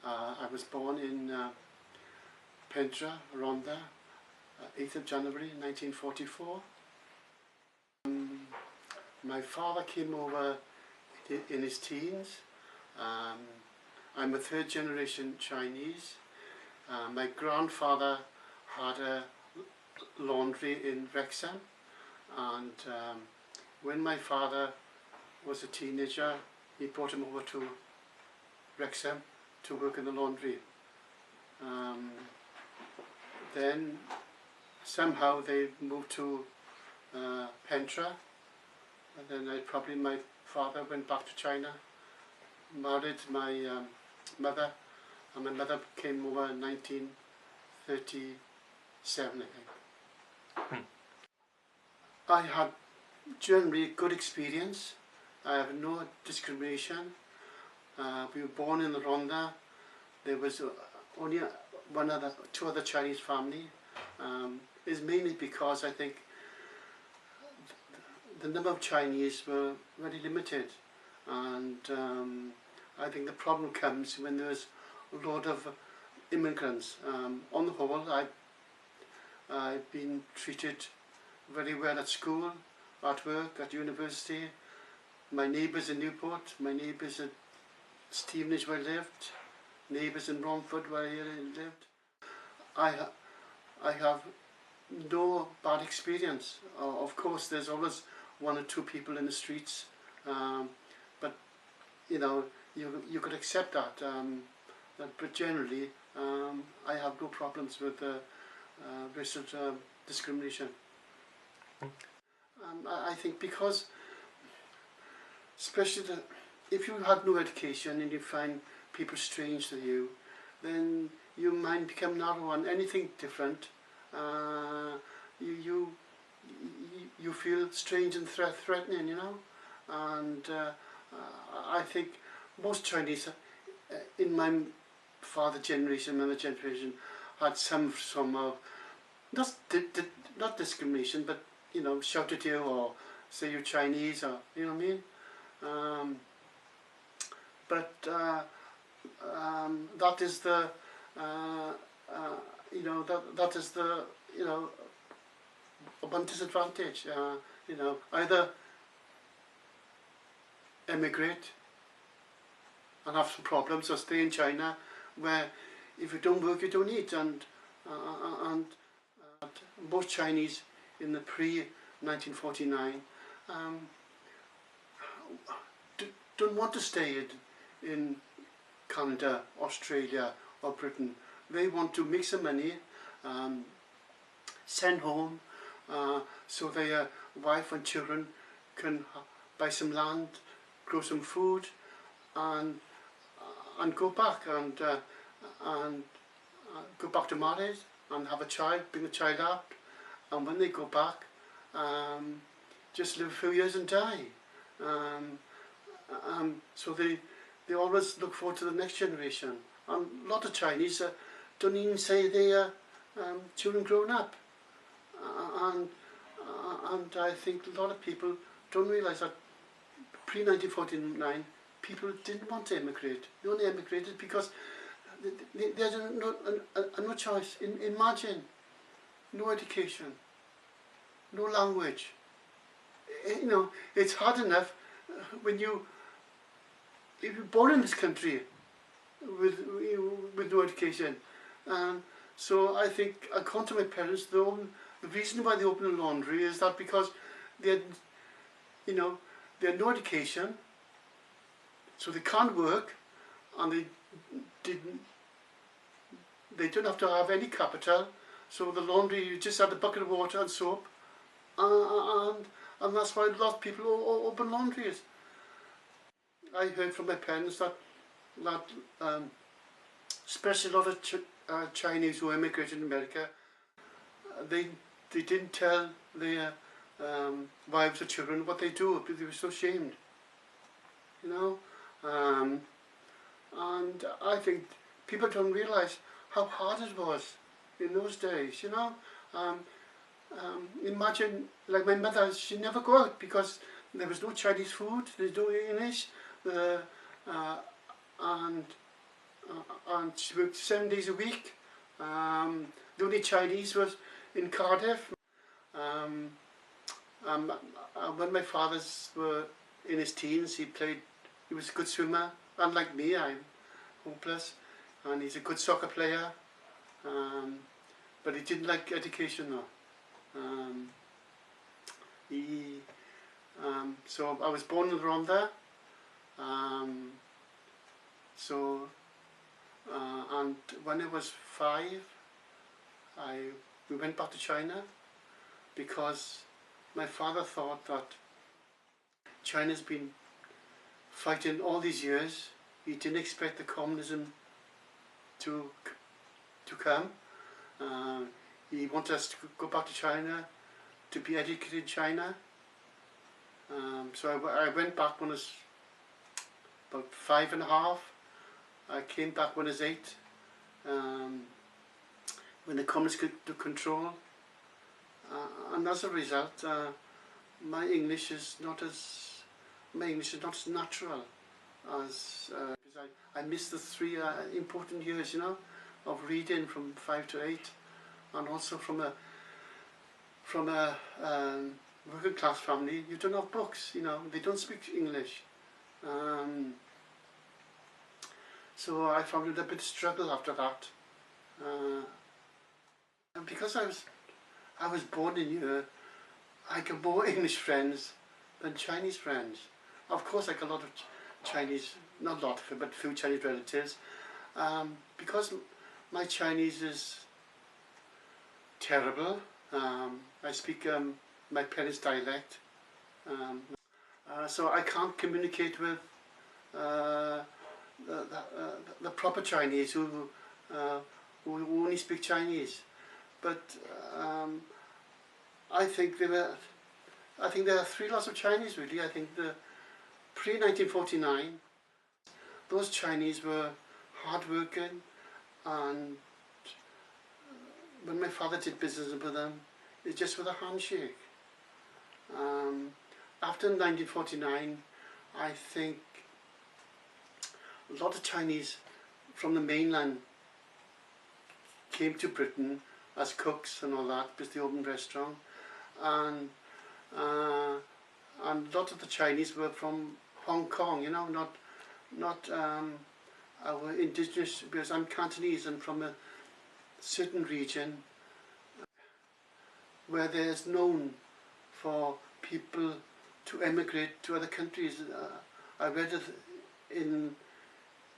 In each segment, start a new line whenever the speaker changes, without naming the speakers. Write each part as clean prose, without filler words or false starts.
I was born in Pentra, Rhondda, 8th of January 1944. My father came over in his teens. I'm a third generation Chinese. My grandfather had a laundry in Wrexham, and when my father was a teenager, he brought him over to Wrexham to work in the laundry. Then somehow they moved to Pentra, and then my father went back to China, married my mother, and my mother came over in 1937, I think. I had generally two experience. I have no discrimination. We were born in the Rhondda. There was only two other Chinese family. It's mainly because I think the number of Chinese were very limited, and I think the problem comes when there's a lot of immigrants. On the whole, I've been treated very well at school, at work, at university. My neighbours in Newport, my neighbours at Stevenage where I lived, neighbours in Romford where I lived. I have no bad experience. Of course, there's always one or two people in the streets, but you know, you could accept that. But generally, I have no problems with racial discrimination. I think because, especially if you had no education and you find people strange to you, then your mind become narrow on anything different. You feel strange and threatening, you know. And I think most Chinese in my father generation, mother generation, had some form of not discrimination, but you know, shout at you or say you're Chinese, or you know what I mean. That is the you know, that is the, you know, one disadvantage. You know, either emigrate and have some problems, or stay in China, where if you don't work, you don't eat. And most Chinese in the pre-1949 don't want to stay in Canada, Australia or Britain. They want to make some money, send home, so their wife and children can buy some land, grow some food, and go back and go back to marriage and have a child, bring the child up, and when they go back, just live a few years and die. So they always look forward to the next generation. And a lot of Chinese don't even say their children grown up. And I think a lot of people don't realise that pre-1949 people didn't want to emigrate. They only emigrated because they had no choice. Imagine, no education, no language. You know, it's hard enough when if you're born in this country with no education. So I think, according to my parents, the reason why they opened a laundry is that because they had, you know, they had no education, so they can't work, and they don't have to have any capital. So the laundry, you just had a bucket of water and soap, and that's why a lot of people open laundries. I heard from my parents that especially a lot of Chinese who emigrated in America, they didn't tell their wives or children what they do because they were so ashamed, you know. And I think people don't realise how hard it was in those days, you know. Imagine, like my mother, she never go out because there was no Chinese food, there's no English, and she worked 7 days a week. The only Chinese was in Cardiff. Um, when my fathers were in his teens, he was a good swimmer. Unlike me, I'm hopeless, and he's a good soccer player. But he didn't like education though. So I was born in Rwanda. And when I was 5, we went back to China because my father thought that China's been fighting all these years. He didn't expect the communism to come. He wanted us to go back to China, to be educated in China. So I went back when I was about 5.5. I came back when I was 8. When the communists took control. And as a result, my English is not as natural as because I missed the 3 important years, you know, of reading from 5 to 8, and also from a working class family. You don't have books, you know, they don't speak English. So I found it a bit of struggle after that. And because I was born in here, I got more English friends than Chinese friends. Of course I got a lot of Chinese, not a lot, but few Chinese relatives. Because my Chinese is terrible. I speak my parents' dialect. So I can't communicate with the proper Chinese who only speak Chinese. But I think there are 3 lots of Chinese really. I think the pre-1949, those Chinese were hard-working, and when my father did business with them, it's just with a handshake. After 1949, I think a lot of Chinese from the mainland came to Britain as cooks and all that, because they opened restaurants, and a lot of the Chinese were from Hong Kong, you know, not our indigenous, because I'm Cantonese and from a certain region where there's known for people to emigrate to other countries. I read it in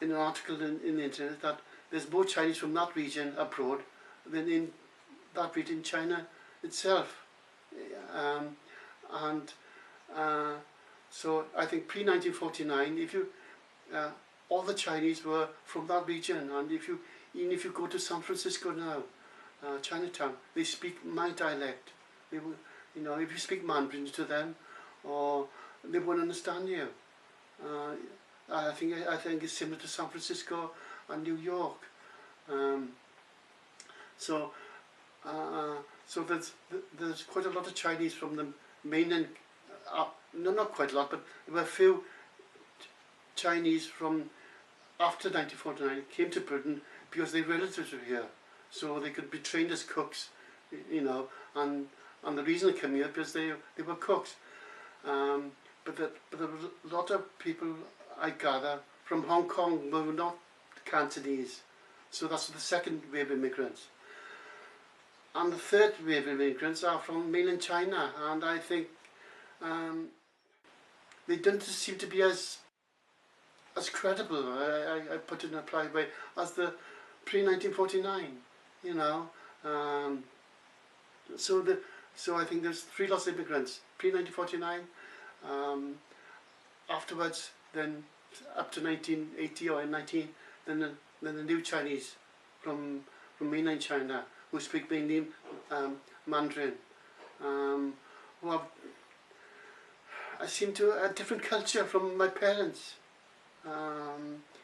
an article in the internet that there's more Chinese from that region abroad than in that region, China itself. So I think pre-1949, if you all the Chinese were from that region, and even if you go to San Francisco now, Chinatown, they speak my dialect. They will, you know, if you speak Mandarin to them, or they won't understand you. I think it's similar to San Francisco and New York. So there's quite a lot of Chinese from the mainland. No, not quite a lot, but there were a few Chinese from after 1949 came to Britain because their relatives were here, so they could be trained as cooks, you know, and the reason they came here because they were cooks. But there were a lot of people, I gather, from Hong Kong were not Cantonese, so that's the second wave of immigrants. And the third wave of immigrants are from mainland China, and I think they don't seem to be as credible, I put it in a polite way, as the pre-1949, you know. So I think there's 3 lots of immigrants, pre-1949, afterwards, then up to 1980 or 19, then the new Chinese from mainland China who speak mainly Mandarin, who have, I seem to a different culture from my parents.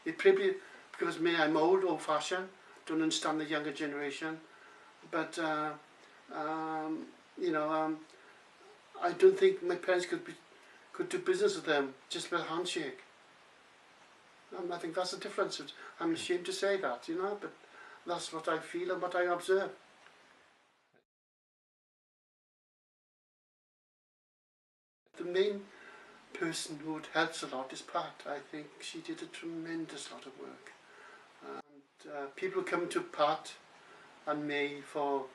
It probably because me, I'm old-fashioned, don't understand the younger generation, but you know, I don't think my parents could do business with them just with a handshake. I think that's the difference. I'm ashamed to say that, you know, but that's what I feel and what I observe. The main person who helps a lot is Pat. I think she did a tremendous lot of work. And people come to Pat and me for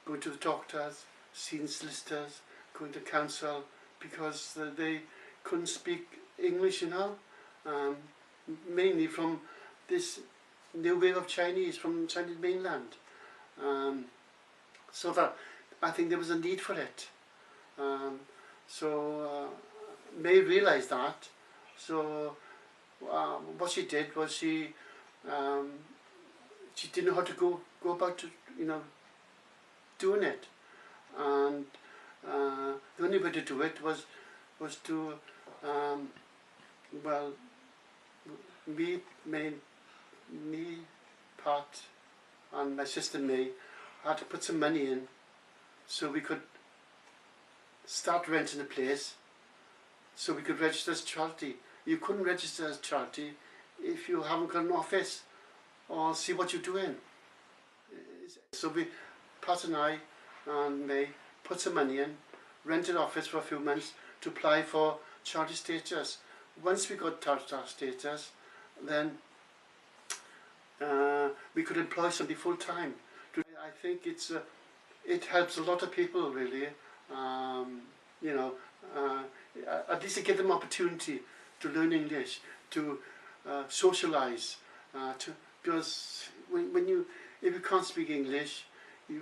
going to the doctors, seeing solicitors, going to council, because they couldn't speak English, you know, mainly from this new wave of Chinese from Chinese mainland. So that I think there was a need for it. So May realised that. So what she did was she didn't know how to go about, you know, doing it, and the only way to do it was to well, me, Pat, and my sister May had to put some money in so we could start renting a place, so we could register as charity. You couldn't register as charity if you haven't got an office or see what you're doing. So Pat and I and May put some money in, rented an office for a few months to apply for charity status. Once we got charity status, then we could employ somebody full time. I think it helps a lot of people, really. You know, at least to give them opportunity to learn English, to socialise, because if you can't speak English,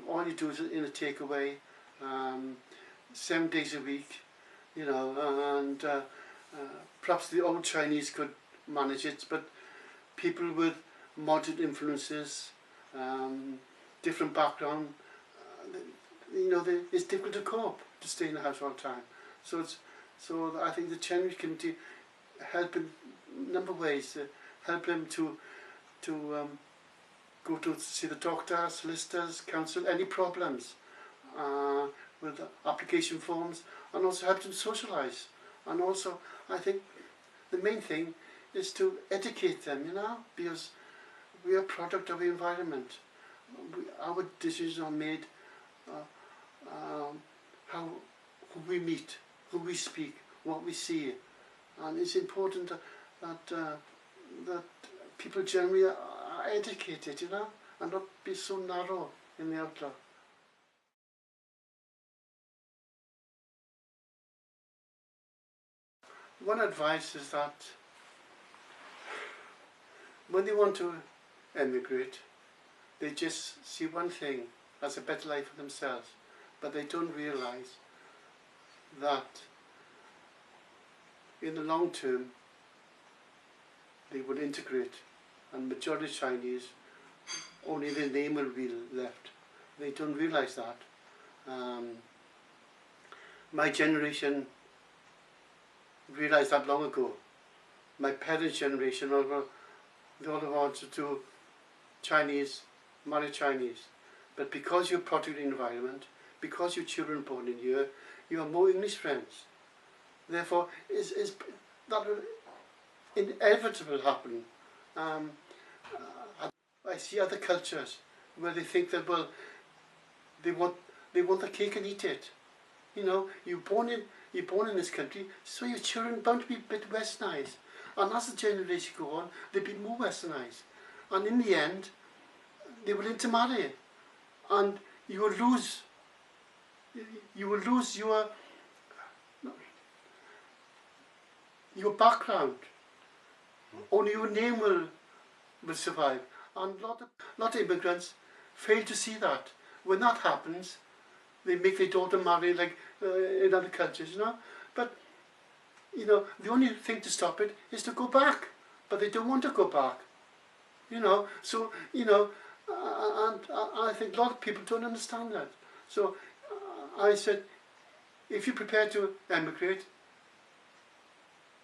all you do is in a takeaway, 7 days a week, you know, and perhaps the old Chinese could manage it, but people with modern influences, different background, you know, it's difficult to cope, to stay in the house all the time. So I think the Chinese community help in a number of ways, help them to go to see the doctor, solicitors, council, any problems with application forms, and also help them socialise. And also, I think the main thing is to educate them, you know, because we are a product of the environment. Our decisions are made who we meet, who we speak, what we see, and it's important that people generally are educated, you know, and not be so narrow in the outlook. One advice is that when they want to emigrate, they just see one thing as a better life for themselves, but they don't realise that in the long term they will integrate, and majority Chinese, only their name will be left. They don't realise that. My generation realised that long ago. My parents' generation, they all wanted to Chinese, marry Chinese. But because you're product of the environment, because your children born in here, you have more English friends. Therefore, that will inevitably happen. I see other cultures where they think that, well, they want the cake and eat it. You know, you're born in this country, so your children are bound to be a bit westernised. And as the generation go on, they'll be more westernised. And in the end, they will intermarry. And you will lose your background. Only your name will survive. And a lot of immigrants fail to see that. When that happens, they make their daughter marry like in other cultures, you know. But, you know, the only thing to stop it is to go back. But they don't want to go back, you know. So, you know, and I think a lot of people don't understand that. So I said, if you're prepared to emigrate,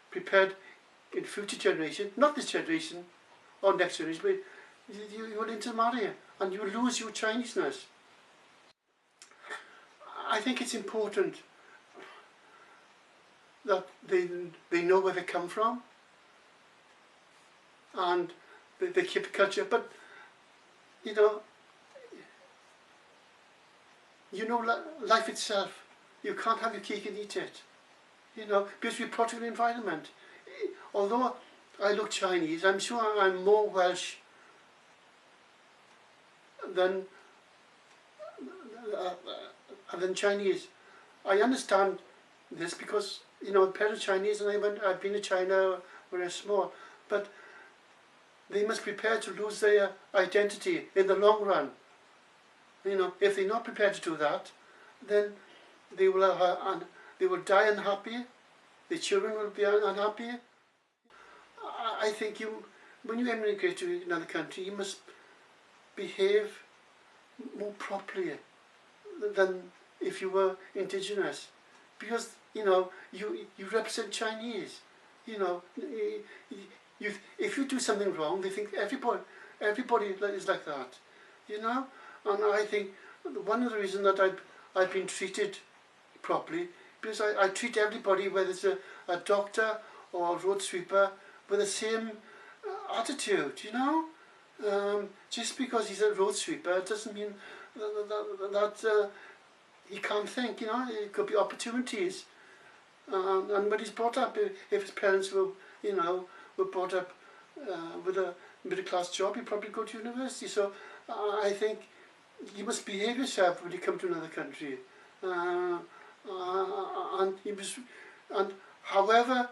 prepared in future generation, not this generation or next generation, but you will intermarry and you will lose your Chineseness. I think it's important that they know where they come from, and they keep the culture. But you know, life itself. You can't have your cake and eat it. You know, because we protect the environment. Although I look Chinese, I'm sure I'm more Welsh than Chinese. I understand this because parents are Chinese, and I've been to China when I was small, but they must prepare to lose their identity in the long run. If they're not prepared to do that, then they will die unhappy. The children will be unhappy. I think when you emigrate to another country, you must behave more properly than if you were indigenous, because you represent Chinese. If you do something wrong, they think everybody is like that. And I think one of the reasons that I've been treated properly, because I treat everybody, whether it's a doctor or a road sweeper, with the same attitude. Just because he's a road sweeper doesn't mean that he can't think. It could be opportunities. And when he's brought up, if his parents were brought up with a middle class job, he'd probably go to university. So I think you must behave yourself when you come to another country. And however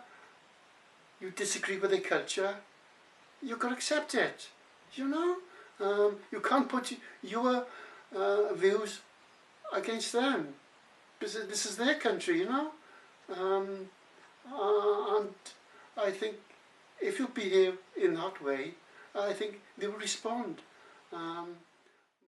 you disagree with their culture, you've got to accept it. You can't put your views against them, because this is their country. And I think if you behave in that way, I think they will respond.